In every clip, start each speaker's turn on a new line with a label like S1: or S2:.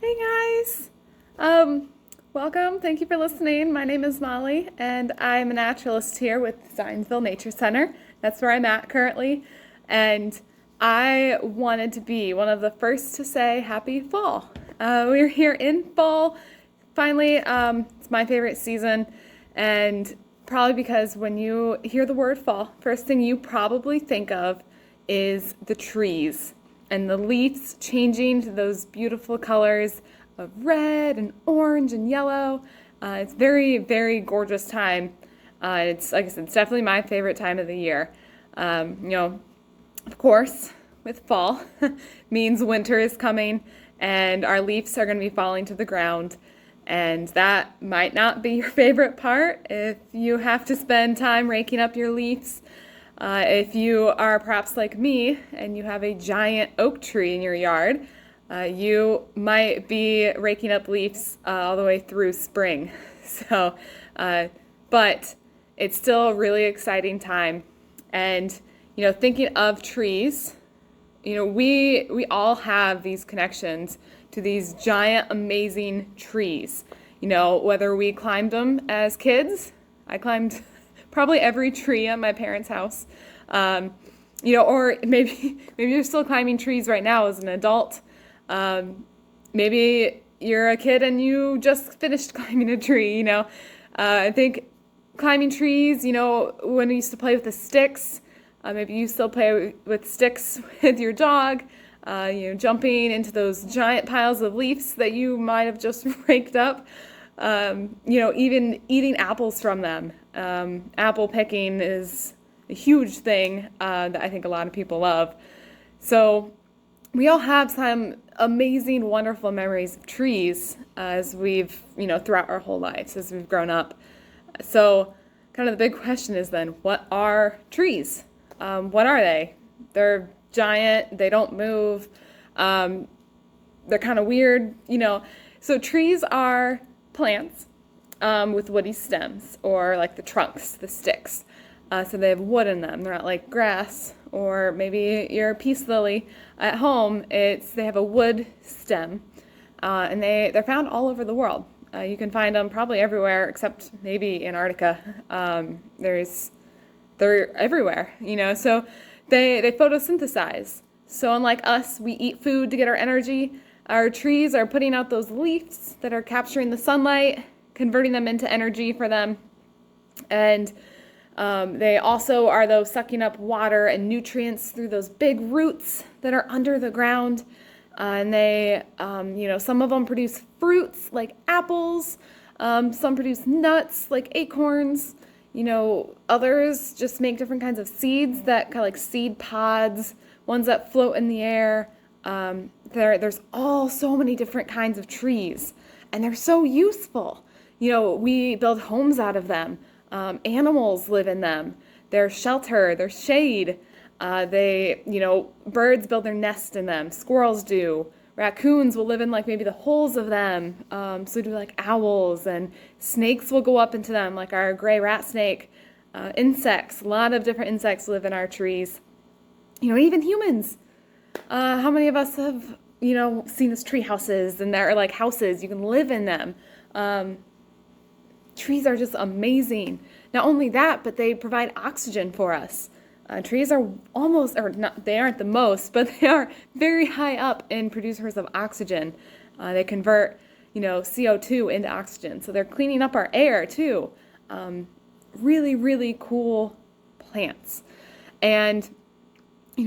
S1: Hey guys! Um, Welcome. Thank you for listening. My name is Molly, and I'm a naturalist here with Zionsville Nature Center. That's where I'm at currently. And I wanted to be one of the first to say happy fall. We're here in fall. Finally, it's my favorite season, and probably because when you hear the word fall, first thing you probably think of is the trees and the leaves changing to those beautiful colors of red and orange and yellow. It's very, very gorgeous time. It's like I said, it's definitely my favorite time of the year. Of course, with fall means winter is coming and our leaves are going to be falling to the ground. And that might not be your favorite part if you have to spend time raking up your leaves. If you are perhaps like me and you have a giant oak tree in your yard, you might be raking up leaves all the way through spring. So, but it's still a really exciting time. And, thinking of trees, we all have these connections to these giant, amazing trees. Whether we climbed them as kids, I climbed probably every tree at my parents' house. Or maybe you're still climbing trees right now as an adult. Maybe you're a kid and you just finished climbing a tree. I think climbing trees. When we used to play with the sticks. Maybe you still play with sticks with your dog. Jumping into those giant piles of leaves that you might have just raked up. Even eating apples from them. Apple picking is a huge thing that I think a lot of people love. So we all have some amazing, wonderful memories of trees as we've, throughout our whole lives as we've grown up. So kind of the big question is then, what are trees? What are they? They're giant. They don't move. They're kind of weird, So trees are plants with woody stems, or like the trunks, the sticks. So they have wood in them. They're not like grass, or maybe your peace lily at home. They have a wood stem, and they're found all over the world. You can find them probably everywhere except maybe Antarctica. They're everywhere, So they photosynthesize. So unlike us, we eat food to get our energy. Our trees are putting out those leaves that are capturing the sunlight, converting them into energy for them. And they also are those sucking up water and nutrients through those big roots that are under the ground. And they, some of them produce fruits like apples. Some produce nuts like acorns. Others just make different kinds of seeds that kind of like seed pods, ones that float in the air. There's so many different kinds of trees, and they're so useful. We build homes out of them. Animals live in them. They're shelter, they're shade. Birds build their nest in them. Squirrels do. Raccoons will live in like maybe the holes of them. So do like owls, and snakes will go up into them, like our gray rat snake. Insects, a lot of different insects live in our trees. Even humans. How many of us have, seen those tree houses, and they're like houses, you can live in them. Trees are just amazing. Not only that, but they provide oxygen for us. Trees are almost, or not, they aren't the most, but they are very high up in producers of oxygen. They convert, CO2 into oxygen. So they're cleaning up our air too. Really, really cool plants. And,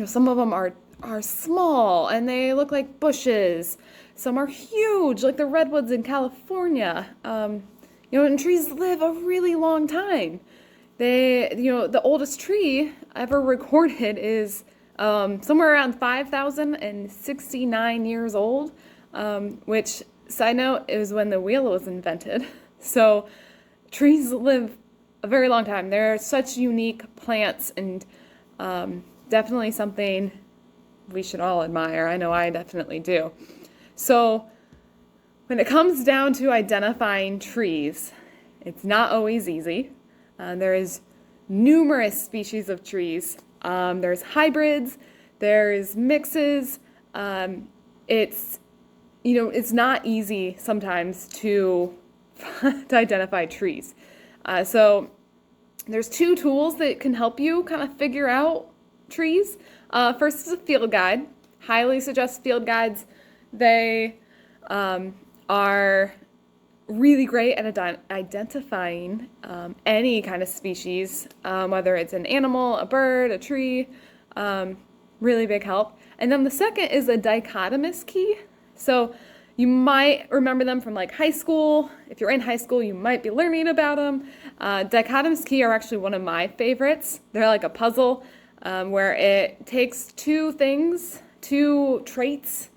S1: some of them are small and they look like bushes. Some are huge, like the redwoods in California. And trees live a really long time. The oldest tree ever recorded is somewhere around 5,069 years old, which, side note, is when the wheel was invented. So trees live a very long time. They're such unique plants, and definitely something we should all admire. I know I definitely do. So when it comes down to identifying trees, it's not always easy. There is numerous species of trees. There's hybrids, there's mixes. It's it's not easy sometimes to to identify trees. So there's 2 tools that can help you kind of figure out trees. First is a field guide. Highly suggest field guides. They are really great at identifying any kind of species, whether it's an animal, a bird, a tree. Really big help. And then the second is a dichotomous key. So you might remember them from like high school. If you're in high school, you might be learning about them. Dichotomous key are actually one of my favorites. They're like a puzzle where it takes 2 things, 2 traits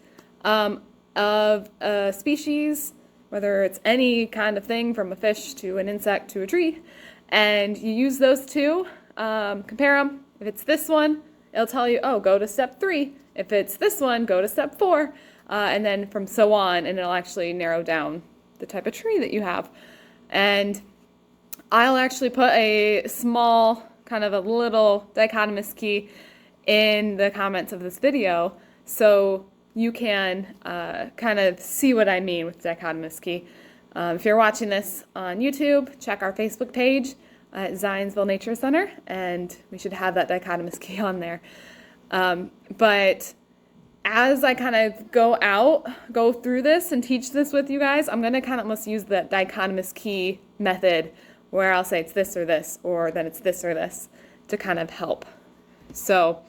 S1: of a species, whether it's any kind of thing from a fish to an insect to a tree, and you use those 2, compare them. If it's this one, it'll tell you, oh, go to step 3. If it's this one, go to step 4. And then from so on, and it'll actually narrow down the type of tree that you have. And I'll actually put a small, kind of a little dichotomous key in the comments of this video so you can kind of see what I mean with dichotomous key. If you're watching this on YouTube, check our Facebook page at Zionsville Nature Center, and we should have that dichotomous key on there. But as I kind of go through this and teach this with you guys, I'm going to kind of almost use the dichotomous key method where I'll say it's this or this, or then it's this or this to kind of help. So,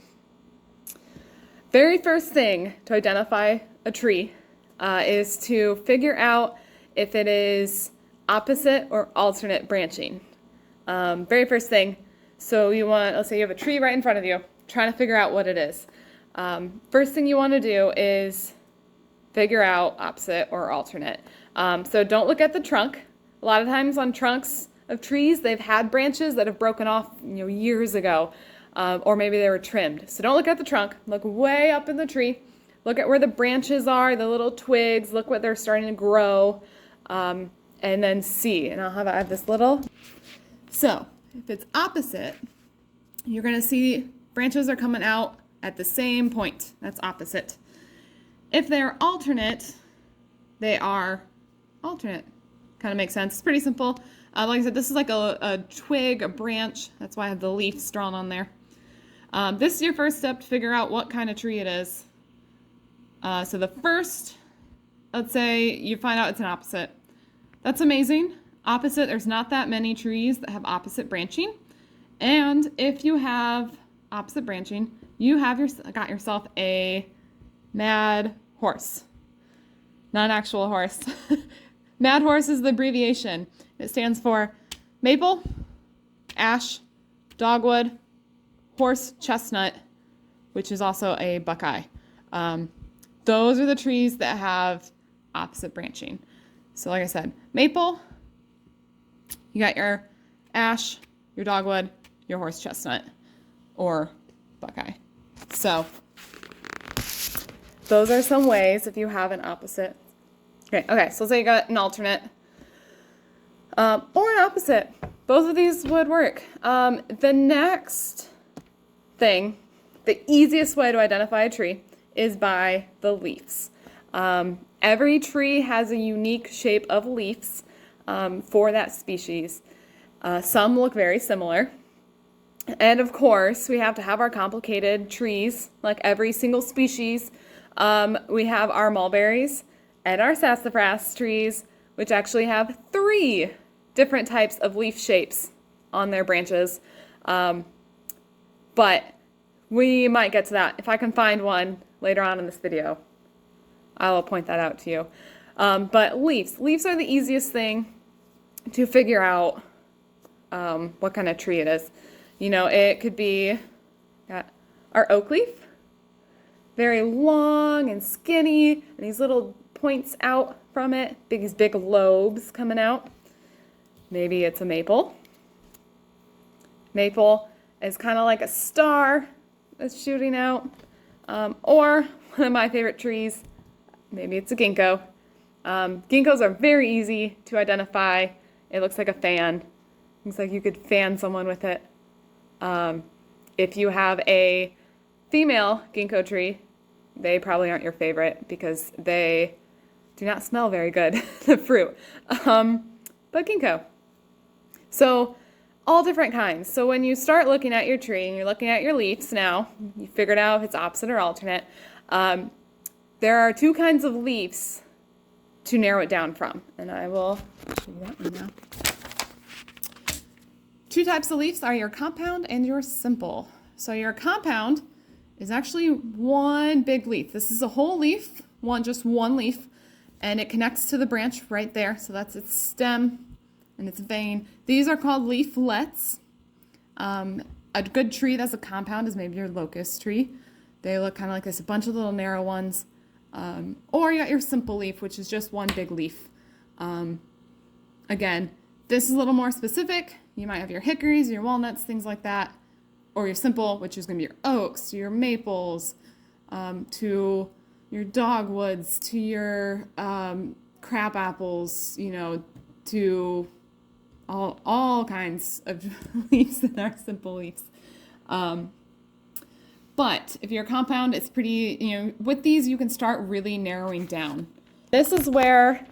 S1: very first thing to identify a tree is to figure out if it is opposite or alternate branching. Very first thing, so let's say you have a tree right in front of you, trying to figure out what it is. First thing you want to do is figure out opposite or alternate. So don't look at the trunk. A lot of times on trunks of trees, they've had branches that have broken off, years ago, or maybe they were trimmed. So don't look at the trunk. Look way up in the tree. Look at where the branches are, the little twigs. Look what they're starting to grow, and then see. And I have this little. So if it's opposite, you're going to see branches are coming out at the same point. That's opposite. If they're alternate, they are alternate. Kind of makes sense. It's pretty simple. Like I said, this is like a twig, a branch. That's why I have the leaves drawn on there. This is your first step to figure out what kind of tree it is. So the first, let's say you find out it's an opposite. That's amazing. Opposite, there's not that many trees that have opposite branching. And if you have opposite branching, you have got yourself a mad horse. Not an actual horse. Mad horse is the abbreviation. It stands for maple, ash, dogwood, horse chestnut, which is also a buckeye. Those are the trees that have opposite branching. So like I said, maple, you got your ash, your dogwood, your horse chestnut, or buckeye. So those are some ways if you have an opposite. Okay, so let's say you got an alternate or an opposite. Both of these would work. The next thing, the easiest way to identify a tree is by the leaves. Every tree has a unique shape of leaves for that species. Some look very similar. And of course, we have to have our complicated trees, like every single species. We have our mulberries and our sassafras trees, which actually have 3 different types of leaf shapes on their branches. But we might get to that. If I can find one later on in this video, I will point that out to you. But leaves are the easiest thing to figure out what kind of tree it is. It could be our oak leaf, very long and skinny, and these little points out from it, these big lobes coming out. Maybe it's a maple. Maple is kind of like a star that's shooting out. Or one of my favorite trees, maybe it's a ginkgo. Ginkgos are very easy to identify. It looks like a fan. Looks like you could fan someone with it. If you have a female ginkgo tree, they probably aren't your favorite because they do not smell very good, the fruit. But ginkgo. So all different kinds. So when you start looking at your tree and you're looking at your leaves now, you figured out if it's opposite or alternate, there are two kinds of leaves to narrow it down from. And I will show you that one now. Two types of leaves are your compound and your simple. So your compound is actually one big leaf. This is a whole leaf, just one leaf, and it connects to the branch right there. So that's its stem and its vein. These are called leaflets. A good tree that's a compound is maybe your locust tree. They look kind of like this, a bunch of little narrow ones. Or you got your simple leaf, which is just one big leaf. Again, this is a little more specific. You might have your hickories, your walnuts, things like that. Or your simple, which is going to be your oaks, your maples, to your dogwoods, to your crab apples, to all kinds of leaves that are simple leaves. But if you're a compound, it's pretty, with these you can start really narrowing down. This is where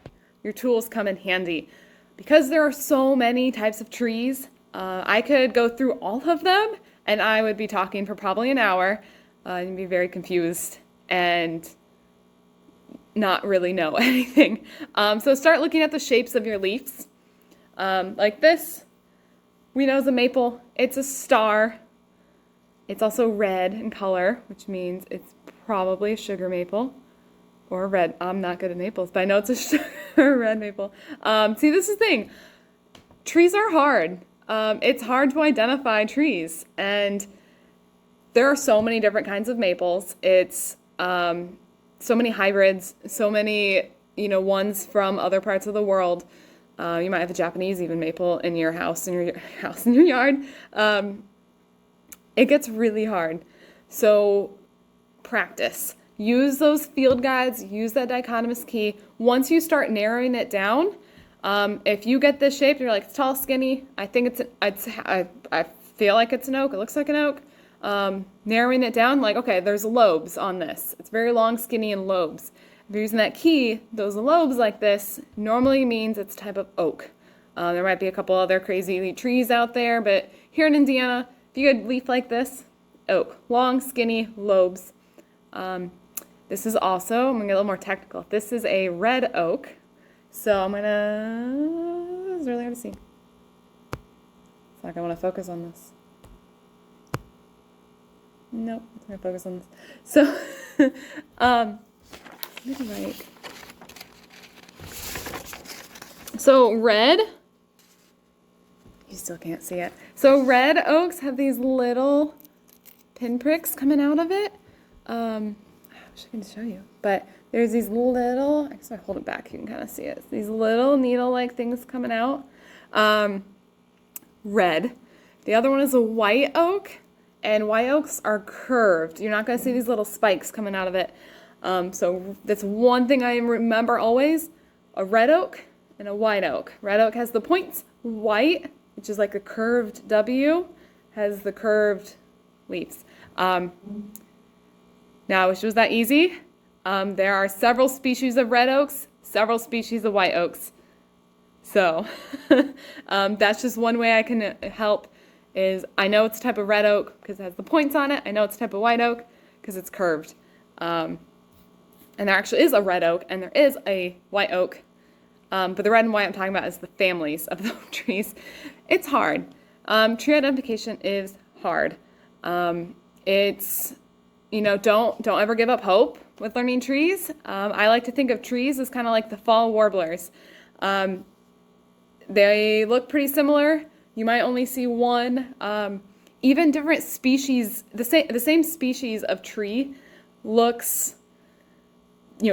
S1: your tools come in handy. Because there are so many types of trees, I could go through all of them and I would be talking for probably an hour and be very confused and not really know anything. So start looking at the shapes of your leaves. Like this, we know is a maple. It's a star. It's also red in color, which means it's probably a sugar maple or red. I'm not good at maples, but I know it's a sugar red maple. See, this is the thing. Trees are hard. It's hard to identify trees, and there are so many different kinds of maples. It's so many hybrids, so many ones from other parts of the world. You might have a Japanese even maple in your house, in your yard. It gets really hard. So practice. Use those field guides. Use that dichotomous key. Once you start narrowing it down, if you get this shape, you're like, it's tall, skinny. I think I feel like it's an oak. It looks like an oak. Narrowing it down, like, okay, there's lobes on this. It's very long, skinny, and lobes. If you're using that key, those lobes like this normally means it's a type of oak. There might be a couple other crazy trees out there, but here in Indiana, if you get a leaf like this, oak. Long, skinny, lobes. This is also, I'm going to get a little more technical. This is a red oak. So I'm going to, it's really hard to see. It's not going to want to focus on this. Nope, it's going to focus on this. So, so red, you still can't see it. So red oaks have these little pinpricks coming out of it. I wish I could show you, but there's these little, I guess if I hold it back, you can kind of see it. These little needle-like things coming out. Red. The other one is a white oak, and white oaks are curved. You're not going to see these little spikes coming out of it. So that's one thing I remember always, a red oak and a white oak. Red oak has the points. White, which is like a curved W, has the curved leaves. Now, I wish it was that easy. There are several species of red oaks, several species of white oaks. So that's just one way I can help is I know it's a type of red oak because it has the points on it. I know it's a type of white oak because it's curved. And there actually is a red oak and there is a white oak. But the red and white I'm talking about is the families of the oak trees. It's hard. Tree identification is hard. It's, don't ever give up hope with learning trees. I like to think of trees as kind of like the fall warblers. They look pretty similar. You might only see one. Even different species, the same species of tree looks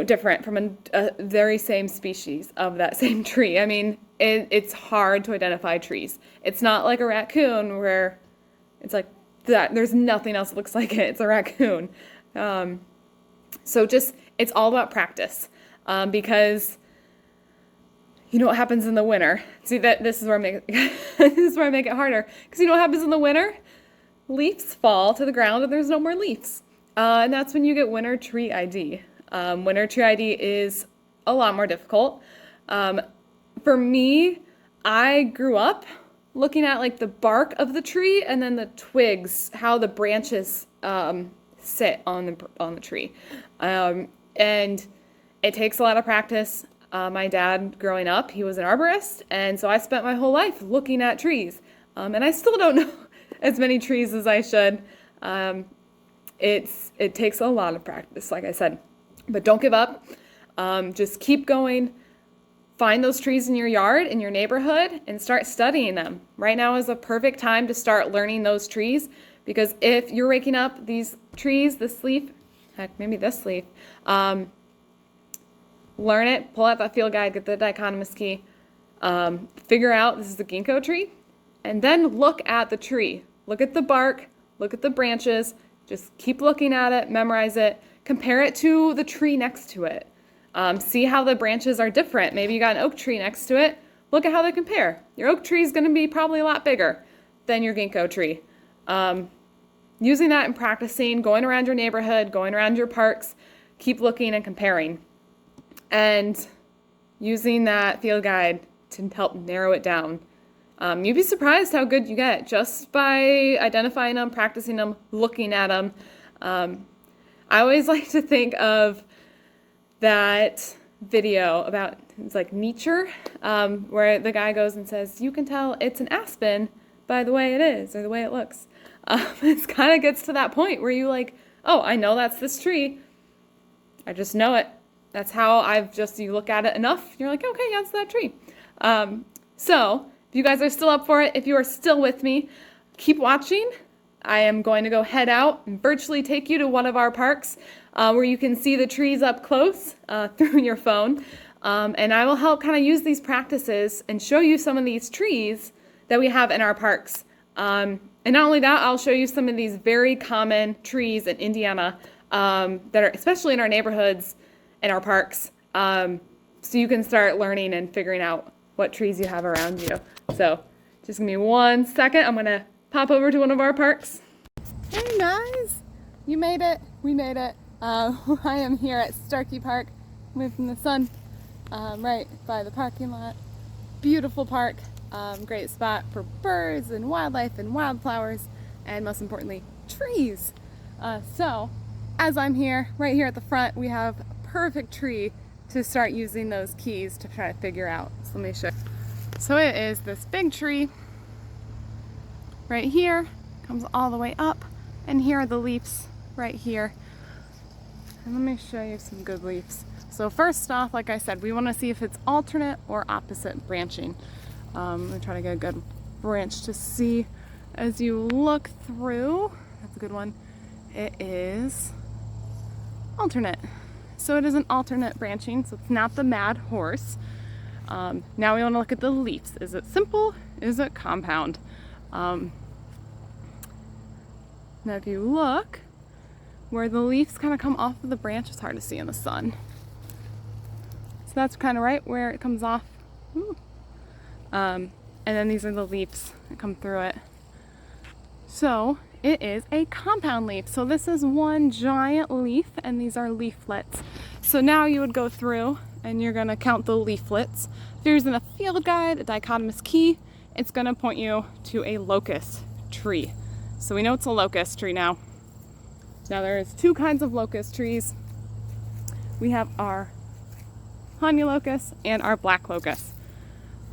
S1: different from a very same species of that same tree. I mean, it's hard to identify trees. It's not like a raccoon where it's like that. There's nothing else that looks like it. It's a raccoon. So it's all about practice because you know what happens in the winter. See, this is where I make it harder because you know what happens in the winter? Leaves fall to the ground and there's no more leaves. And that's when you get winter tree ID. Winter tree ID is a lot more difficult. For me, I grew up looking at like the bark of the tree and then the twigs, how the branches sit on the tree. And it takes a lot of practice. My dad, growing up, he was an arborist, and so I spent my whole life looking at trees. And I still don't know as many trees as I should. It takes a lot of practice, like I said. But don't give up. Just keep going. Find those trees in your yard, in your neighborhood, and start studying them. Right now is a perfect time to start learning those trees, because if you're raking up these trees, this leaf, heck, maybe this leaf, learn it, pull out that field guide, get the dichotomous key, figure out this is the ginkgo tree, and then look at the tree. Look at the bark, look at the branches, just keep looking at it, memorize it, compare it to the tree next to it. See how the branches are different. Maybe you got an oak tree next to it. Look at how they compare. Your oak tree is going to be probably a lot bigger than your ginkgo tree. Using that and practicing, going around your neighborhood, going around your parks, keep looking and comparing. And using that field guide to help narrow it down. You'd be surprised how good you get just by identifying them, practicing them, looking at them. I always like to think of that video about, it's like nature, where the guy goes and says, you can tell it's an aspen by the way it is or the way it looks. It kind of gets to that point where you like, oh, I know that's this tree. I just know it. That's how you look at it enough, you're like, okay, yeah, it's that tree. So if you guys are still up for it, if you are still with me, keep watching. I am going to go head out and virtually take you to one of our parks where you can see the trees up close through your phone. And I will help kind of use these practices and show you some of these trees that we have in our parks. And not only that, I'll show you some of these very common trees in Indiana that are especially in our neighborhoods and our parks. So you can start learning and figuring out what trees you have around you. So just give me 1 second. I'm going to pop over to one of our parks. Hey guys, you made it. We made it. I am here at Starkey Park, away from the sun, right by the parking lot. Beautiful park, great spot for birds and wildlife and wildflowers, and most importantly, trees. So as I'm here, right here at the front, we have a perfect tree to start using those keys to try to figure out. So let me show you. So it is this big tree right here, comes all the way up, and here are the leaves right here. And let me show you some good leaves. So first off, like I said, we want to see if it's alternate or opposite branching. I'm going to try to get a good branch to see as you look through. That's a good one. It is alternate. So it is an alternate branching, so it's not the mad horse. Now we want to look at the leaves. Is it simple? Is it compound? Now if you look where the leaves kind of come off of the branch, it's hard to see in the sun. So that's kind of right where it comes off. And then these are the leaves that come through it. So it is a compound leaf. So this is one giant leaf and these are leaflets. So now you would go through and you're going to count the leaflets. If you're using a field guide, a dichotomous key, it's going to point you to a locust tree. So we know it's a locust tree now. Now there's two kinds of locust trees. We have our honey locust and our black locust.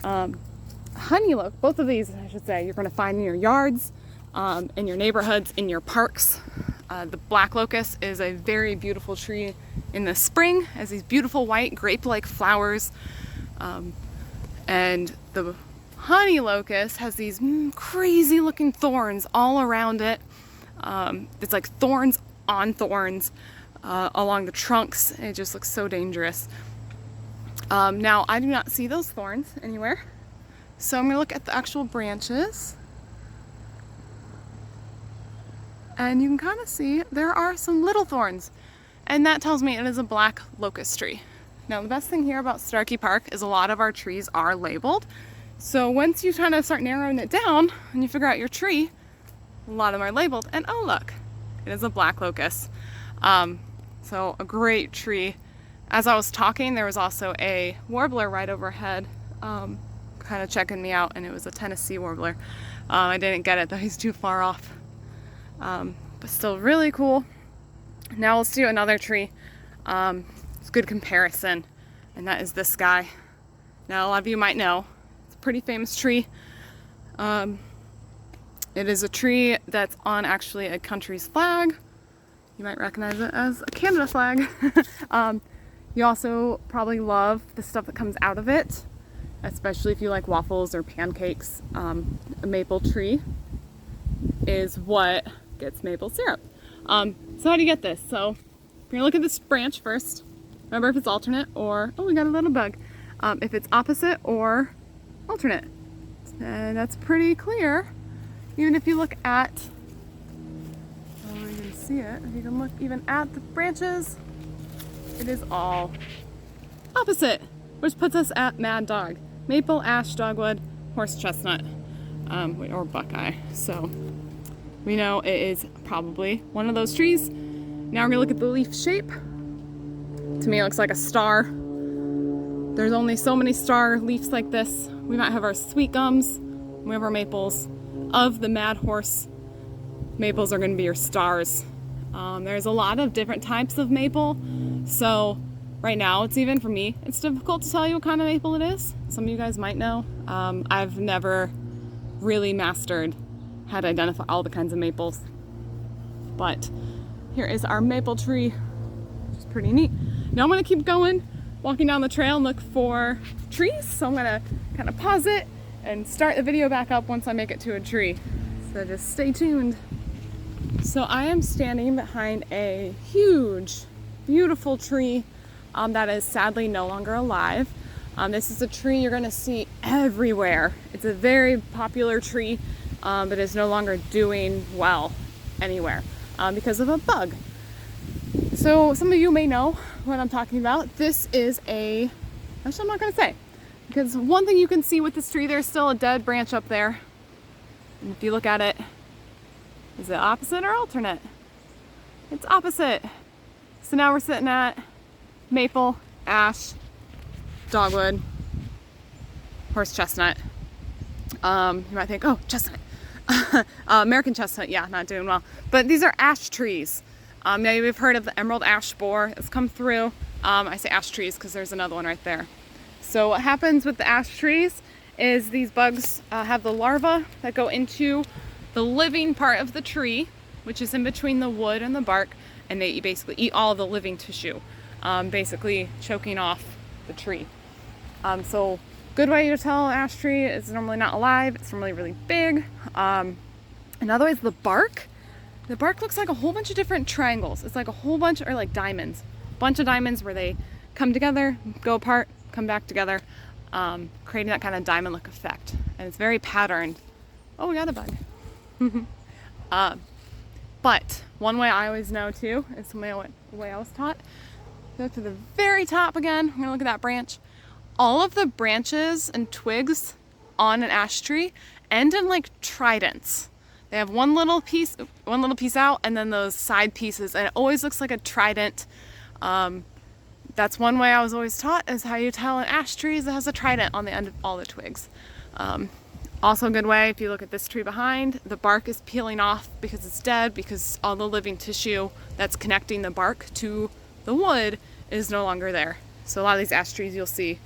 S1: Honey locust, both of these I should say, you're going to find in your yards, in your neighborhoods, in your parks. The black locust is a very beautiful tree in the spring, has these beautiful white grape-like flowers. And the honey locust has these crazy looking thorns all around it. It's like thorns on thorns along the trunks. It just looks so dangerous. Now I do not see those thorns anywhere. So I'm going to look at the actual branches. And you can kind of see there are some little thorns. And that tells me it is a black locust tree. Now the best thing here about Starkey Park is a lot of our trees are labeled. So once you kind of start narrowing it down and you figure out your tree, a lot of them are labeled. And oh look, it is a black locust. So a great tree As I was talking, there was also a warbler right overhead, kind of checking me out, and it was a Tennessee warbler. I didn't get it though, he's too far off. But still really cool. Now let's do another tree. It's a good comparison, and that is this guy. Now a lot of you might know, it's a pretty famous tree. It is a tree that's on actually a country's flag. You might recognize it as a Canada flag. You also probably love the stuff that comes out of it, especially if you like waffles or pancakes. A maple tree is what gets maple syrup. So how do you get this? So you're gonna look at this branch first. Remember if it's alternate or, oh, we got a little bug. If it's opposite or alternate. And that's pretty clear. Even if you look at, oh, you can see it. If you can look even at the branches, it is all opposite, which puts us at Mad Dog. Maple, ash, dogwood, horse chestnut, or buckeye. So we know it is probably one of those trees. Now we're gonna look at the leaf shape. To me, it looks like a star. There's only so many star leaves like this. We might have our sweet gums, we have our maples. Of the Mad Horse, maples are gonna be your stars. There's a lot of different types of maple. So right now, it's even for me, it's difficult to tell you what kind of maple it is. Some of you guys might know. I've never really mastered how to identify all the kinds of maples. But here is our maple tree, which is pretty neat. Now I'm gonna keep going, walking down the trail and look for trees. So I'm gonna kind of pause it and start the video back up once I make it to a tree. So just stay tuned. So I am standing behind a huge, beautiful tree that is sadly no longer alive. This is a tree you're gonna see everywhere. It's a very popular tree, but is no longer doing well anywhere because of a bug. So some of you may know what I'm talking about. This is actually I'm not gonna say, because one thing you can see with this tree, there's still a dead branch up there. And if you look at it, is it opposite or alternate? It's opposite. So now we're sitting at maple, ash, dogwood, horse chestnut. You might think, oh, chestnut. American chestnut, yeah, not doing well. But these are ash trees. Now you've heard of the emerald ash borer that's come through. I say ash trees because there's another one right there. So what happens with the ash trees is these bugs have the larvae that go into the living part of the tree, which is in between the wood and the bark, and they basically eat all the living tissue, basically choking off the tree. So good way to tell an ash tree is normally not alive. It's normally really big. Another way is the bark. The bark looks like a whole bunch of different triangles. It's like a whole bunch, or like diamonds. A bunch of diamonds where they come together, go apart, come back together, creating that kind of diamond look effect. And it's very patterned. Oh, we got a bug. But one way I always know too, is the way I was taught. Go to the very top again. I'm gonna look at that branch. All of the branches and twigs on an ash tree end in like tridents. They have one little piece out, and then those side pieces, and it always looks like a trident. That's one way I was always taught, is how you tell an ash tree is it has a trident on the end of all the twigs. Also a good way, if you look at this tree behind, the bark is peeling off because it's dead, because all the living tissue that's connecting the bark to the wood is no longer there. So a lot of these ash trees you'll see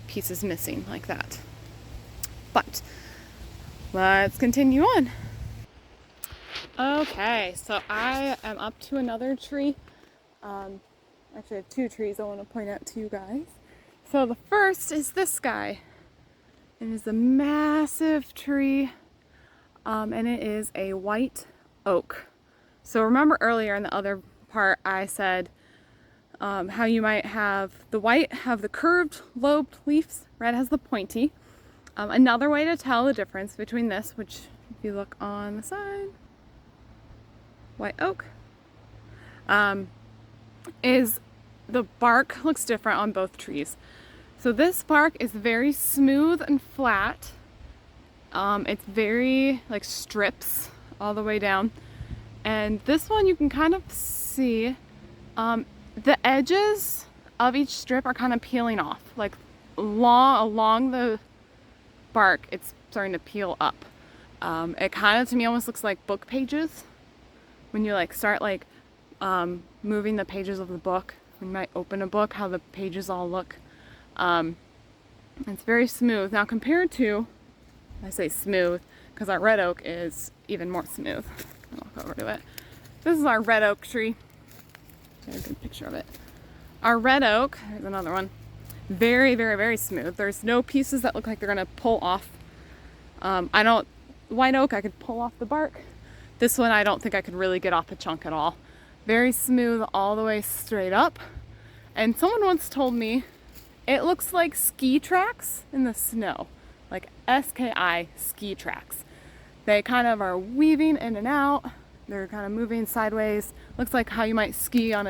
S1: pieces missing like that. But let's continue on. Okay, so I am up to another tree. Actually, I have two trees I want to point out to you guys. So the first is this guy. It is a massive tree, and it is a white oak. So remember earlier in the other part I said how you might have the white have the curved lobed leaves, red has the pointy. Another way to tell the difference between this, which if you look on the side, white oak, is the bark looks different on both trees. So this bark is very smooth and flat. It's very like strips all the way down. And this one you can kind of see the edges of each strip are kind of peeling off. Like along the bark, it's starting to peel up. It kind of, to me, almost looks like book pages. When you like start like moving the pages of the book, when you might open a book, how the pages all look. It's very smooth. Now compared to, I say smooth, because our red oak is even more smooth. I'll walk over to it. This is our red oak tree. There's a good picture of it. Our red oak, there's another one. Very, very, very smooth. There's no pieces that look like they're gonna pull off. White oak, I could pull off the bark. This one, I don't think I could really get off a chunk at all. Very smooth all the way straight up. And someone once told me it looks like ski tracks in the snow, like SKI ski tracks. They kind of are weaving in and out. They're kind of moving sideways. Looks like how you might ski on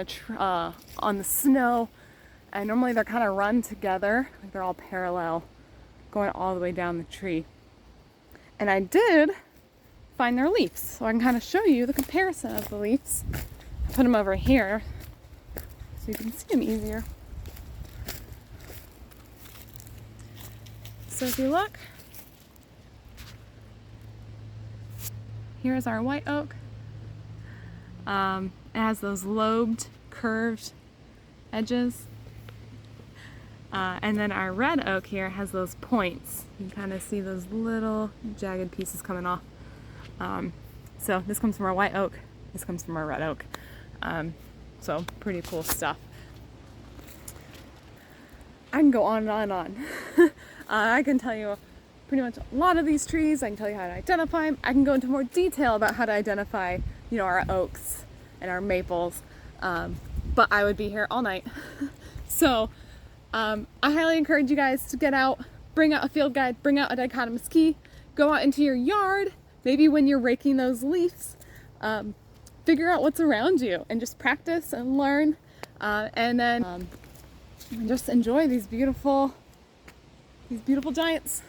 S1: on the snow. And normally they're kind of run together, like they're all parallel, going all the way down the tree. And I did find their leaves, so I can kind of show you the comparison of the leaves. I put them over here so you can see them easier. So if you look, here's our white oak. It has those lobed, curved edges. And then our red oak here has those points. You can kind of see those little jagged pieces coming off. So this comes from our white oak. This comes from our red oak. So pretty cool stuff. I can go on and on and on. I can tell you pretty much a lot of these trees. I can tell you how to identify them. I can go into more detail about how to identify, our oaks and our maples. But I would be here all night. So I highly encourage you guys to get out, bring out a field guide, bring out a dichotomous key, go out into your yard, maybe when you're raking those leaves, figure out what's around you and just practice and learn, and then just enjoy these beautiful giants.